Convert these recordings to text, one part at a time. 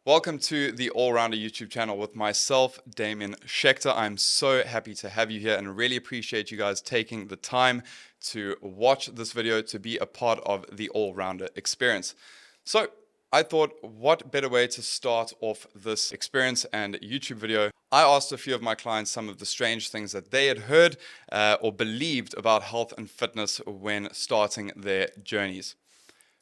Welcome to the All-Rounder YouTube channel with myself, Damien Schechter. I'm so happy to have you here and really appreciate you guys taking the time to watch this video to be a part of the All-Rounder experience. So I thought, what better way to start off this experience and YouTube video? I asked a few of my clients some of the strange things that they had heard or believed about health and fitness when starting their journeys.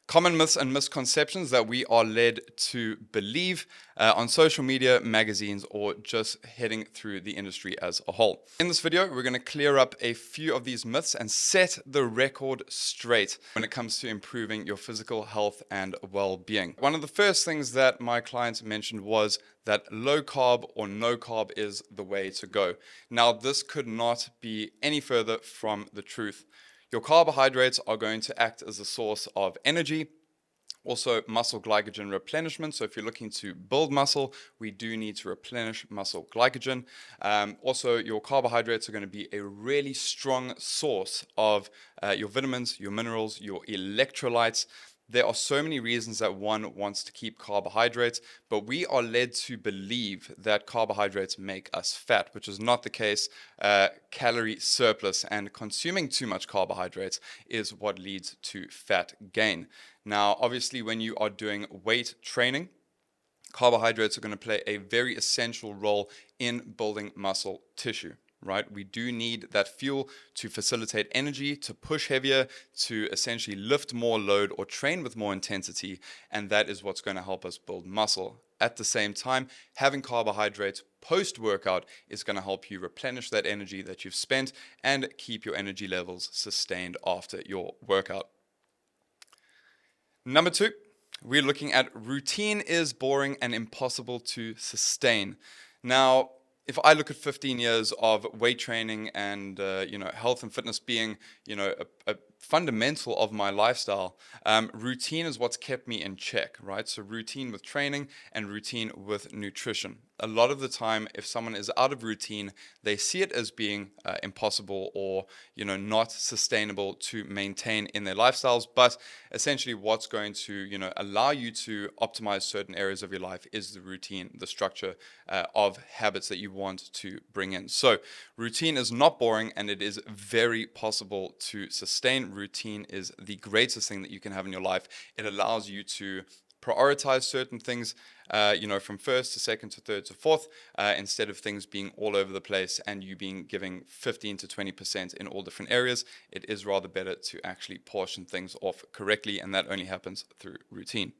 Common myths and misconceptions that we are led to believe on social media, magazines, or just heading through the industry as a whole. In this video, we're going to clear up a few of these myths and set the record straight when it comes to improving your physical health and well-being. One of the first things that my clients mentioned was that low carb or no carb is the way to go. Now, this could not be any further from the truth. Your carbohydrates are going to act as a source of energy, also muscle glycogen replenishment. So if you're looking to build muscle, we do need to replenish muscle glycogen. Also, your carbohydrates are going to be a really strong source of your vitamins, your minerals, your electrolytes. There are so many reasons that one wants to keep carbohydrates, but we are led to believe that carbohydrates make us fat, which is not the case. Calorie surplus and consuming too much carbohydrates is what leads to fat gain. Now, obviously, when you are doing weight training, carbohydrates are going to play a very essential role in building muscle tissue. Right? We do need that fuel to facilitate energy, to push heavier, to essentially lift more load or train with more intensity, and that is what's going to help us build muscle. At the same time, having carbohydrates post-workout is going to help you replenish that energy that you've spent and keep your energy levels sustained after your workout. Number two, we're looking at routine is boring and impossible to sustain. Now, if I look at 15 years of weight training and health and fitness being a fundamental of my lifestyle, routine is what's kept me in check, right? So routine with training and routine with nutrition. A lot of the time, if someone is out of routine, they see it as being impossible or not sustainable to maintain in their lifestyles. But essentially, what's going to allow you to optimize certain areas of your life is the routine, the structure of habits that you want to bring in. So routine is not boring, and it is very possible to sustain. Routine is the greatest thing that you can have in your life. It allows you to prioritize certain things, from first to second to third to fourth, instead of things being all over the place and you giving 15 to 20% in all different areas. It is rather better to actually portion things off correctly, and that only happens through routine.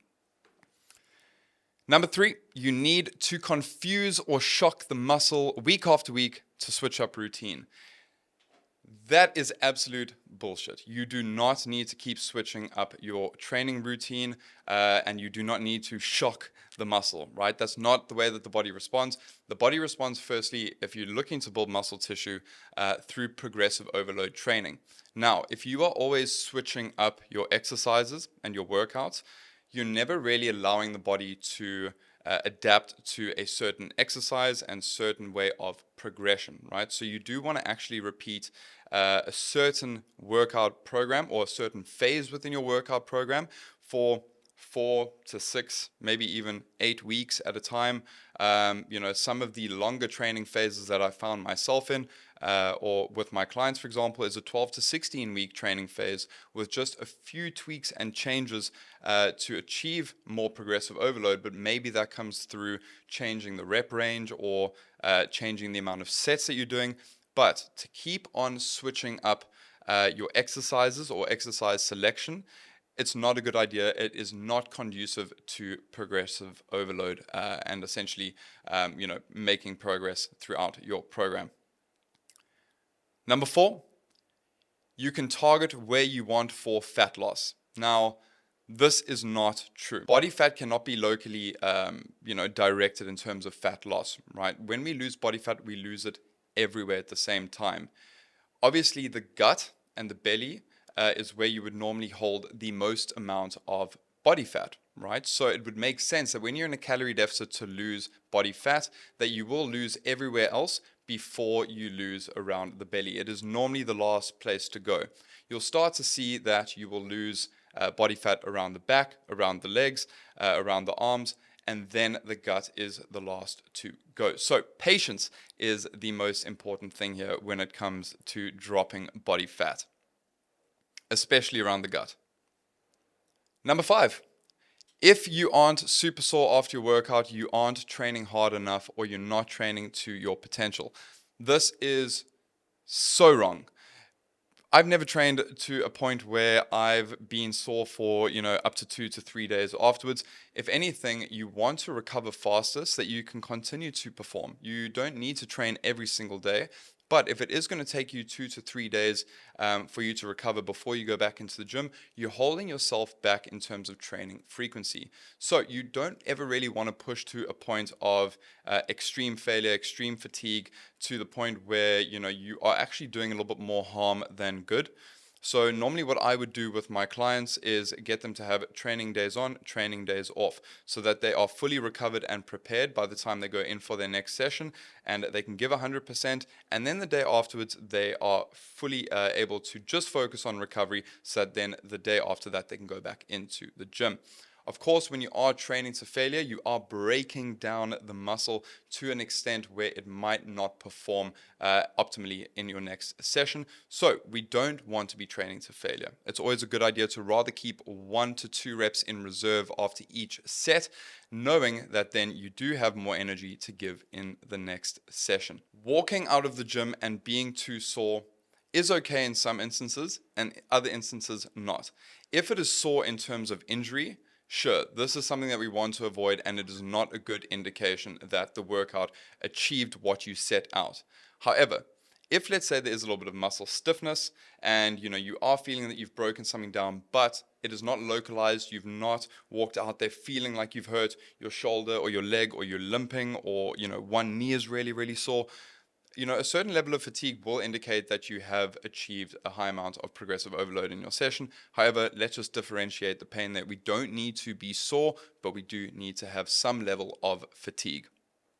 Number three, you need to confuse or shock the muscle week after week to switch up routine. That is absolute bullshit. You do not need to keep switching up your training routine, and you do not need to shock the muscle, right? That's not the way that the body responds. The body responds, firstly, if you're looking to build muscle tissue, through progressive overload training. Now, if you are always switching up your exercises and your workouts, you're never really allowing the body to adapt to a certain exercise and certain way of progression, right? So you do want to actually repeat a certain workout program or a certain phase within your workout program for 4 to 6, maybe even 8 weeks at a time. Some of the longer training phases that I found myself in, or with my clients, for example, is a 12 to 16 week training phase with just a few tweaks and changes to achieve more progressive overload. But maybe that comes through changing the rep range or changing the amount of sets that you're doing. But to keep on switching up your exercises or exercise selection, it's not a good idea. It is not conducive to progressive overload and essentially, making progress throughout your program. Number four, you can target where you want for fat loss. Now, this is not true. Body fat cannot be locally, directed in terms of fat loss, right? When we lose body fat, we lose it everywhere at the same time. Obviously, the gut and the belly is where you would normally hold the most amount of body fat, right? So it would make sense that when you're in a calorie deficit to lose body fat, that you will lose everywhere else before you lose around the belly. It is normally the last place to go. You'll start to see that you will lose body fat around the back, around the legs, around the arms, and then the gut is the last to go. So patience is the most important thing here when it comes to dropping body fat, especially around the gut. Number 5, if you aren't super sore after your workout, you aren't training hard enough, or you're not training to your potential. This is so wrong. I've never trained to a point where I've been sore for, up to 2 to 3 days afterwards. If anything, you want to recover faster so that you can continue to perform. You don't need to train every single day. But if it is going to take you 2 to 3 days for you to recover before you go back into the gym, you're holding yourself back in terms of training frequency. So you don't ever really want to push to a point of extreme failure, extreme fatigue, to the point where you are actually doing a little bit more harm than good. So normally what I would do with my clients is get them to have training days on, training days off, so that they are fully recovered and prepared by the time they go in for their next session, and they can give 100%. And then the day afterwards, they are fully able to just focus on recovery, so that then the day after that, they can go back into the gym. Of course, when you are training to failure, you are breaking down the muscle to an extent where it might not perform optimally in your next session. So we don't want to be training to failure. It's always a good idea to rather keep 1 to 2 reps in reserve after each set, knowing that then you do have more energy to give in the next session. Walking out of the gym and being too sore is okay in some instances, and other instances not. If it is sore in terms of injury, sure, this is something that we want to avoid, and it is not a good indication that the workout achieved what you set out. However, if let's say there is a little bit of muscle stiffness and you are feeling that you've broken something down, but it is not localized, you've not walked out there feeling like you've hurt your shoulder or your leg, or you're limping, or one knee is really, really sore, a certain level of fatigue will indicate that you have achieved a high amount of progressive overload in your session. However, let's just differentiate the pain there. We don't need to be sore, but we do need to have some level of fatigue.